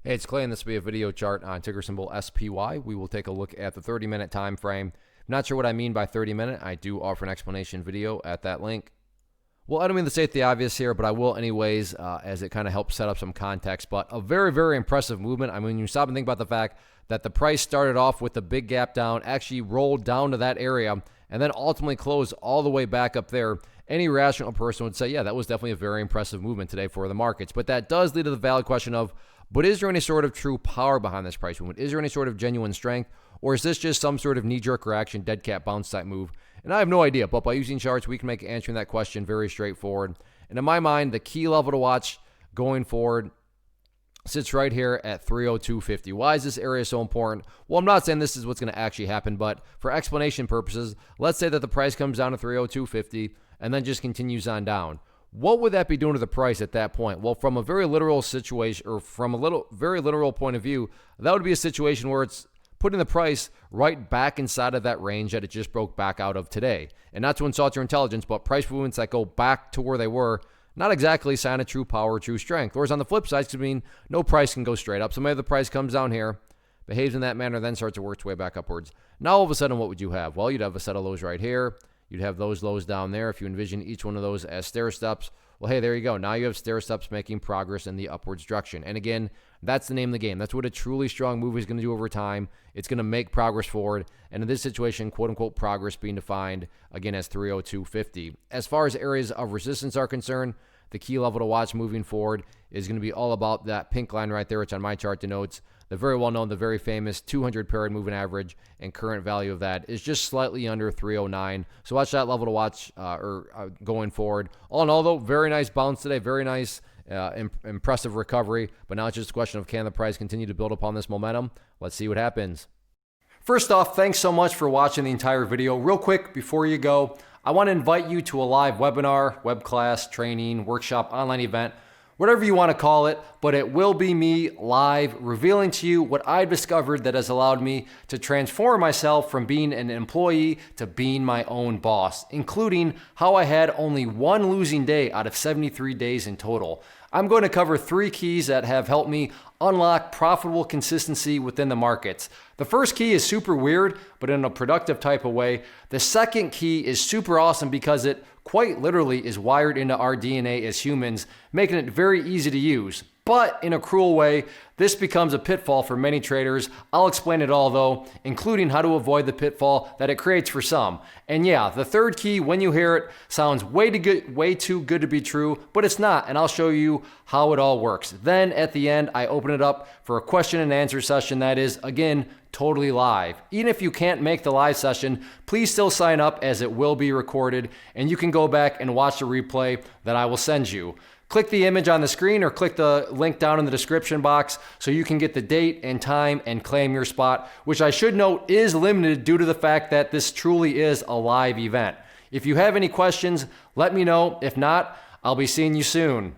Hey, it's Clay, and this will be a video chart on ticker symbol SPY. We will take a look at the 30-minute time frame. I'm not sure what I mean by 30-minute. I do offer an explanation video at that link. Well, I don't mean to state the obvious here, but I will anyways, as it kind of helps set up some context. But a very, very impressive movement. I mean, you stop and think about the fact that the price started off with a big gap down, actually rolled down to that area, and then ultimately closed all the way back up there. Any rational person would say, yeah, that was definitely a very impressive movement today for the markets. But that does lead to the valid question of, but is there any sort of true power behind this price movement? Is there any sort of genuine strength? Or is this just some sort of knee-jerk reaction, dead cat bounce type move? And I have no idea, but by using charts, we can make answering that question very straightforward. And in my mind, the key level to watch going forward sits right here at 302.50. Why is this area so important? Well, I'm not saying this is what's going to actually happen, but for explanation purposes, let's say that the price comes down to 302.50 and then just continues on down. What would that be doing to the price at that point? Well, from a very literal situation, or from a very literal point of view, that would be a situation where it's putting the price right back inside of that range that it just broke back out of today. And not to insult your intelligence, but price movements that go back to where they were, not exactly a sign of true power or true strength. Whereas on the flip side, it could mean no price can go straight up. So maybe the price comes down here, behaves in that manner, then starts to work its way back upwards. Now, all of a sudden, what would you have? Well, you'd have a set of lows right here. You'd have those lows down there. If you envision each one of those as stair steps, well, hey, there you go. Now you have stair steps making progress in the upwards direction. And again, that's the name of the game. That's what a truly strong move is going to do over time. It's going to make progress forward. And in this situation, quote unquote, progress being defined again as 302.50. As far as areas of resistance are concerned, the key level to watch moving forward is going to be all about that pink line right there, which on my chart denotes the very well-known, the very famous 200 period moving average, and current value of that is just slightly under 309. So watch that level to watch going forward. All in all, though, very nice bounce today, very nice, impressive recovery. But now it's just a question of, can the price continue to build upon this momentum? Let's see what happens. First off, thanks so much for watching the entire video. Real quick, before you go, I want to invite you to a live webinar, web class, training, workshop, online event, whatever you want to call it, but it will be me live revealing to you what I've discovered that has allowed me to transform myself from being an employee to being my own boss, including how I had only one losing day out of 73 days in total. I'm going to cover 3 keys that have helped me unlock profitable consistency within the markets. The first key is super weird, but in a productive type of way. The second key is super awesome because it quite literally is wired into our DNA as humans, making it very easy to use. But in a cruel way, this becomes a pitfall for many traders. I'll explain it all though, including how to avoid the pitfall that it creates for some. And yeah, the third key, when you hear it, sounds way too good to be true, but it's not, and I'll show you how it all works. Then at the end, I open it up for a question and answer session that is, again, totally live. Even if you can't make the live session, please still sign up as it will be recorded, and you can go back and watch the replay that I will send you. Click the image on the screen or click the link down in the description box so you can get the date and time and claim your spot, which I should note is limited due to the fact that this truly is a live event. If you have any questions, let me know. If not, I'll be seeing you soon.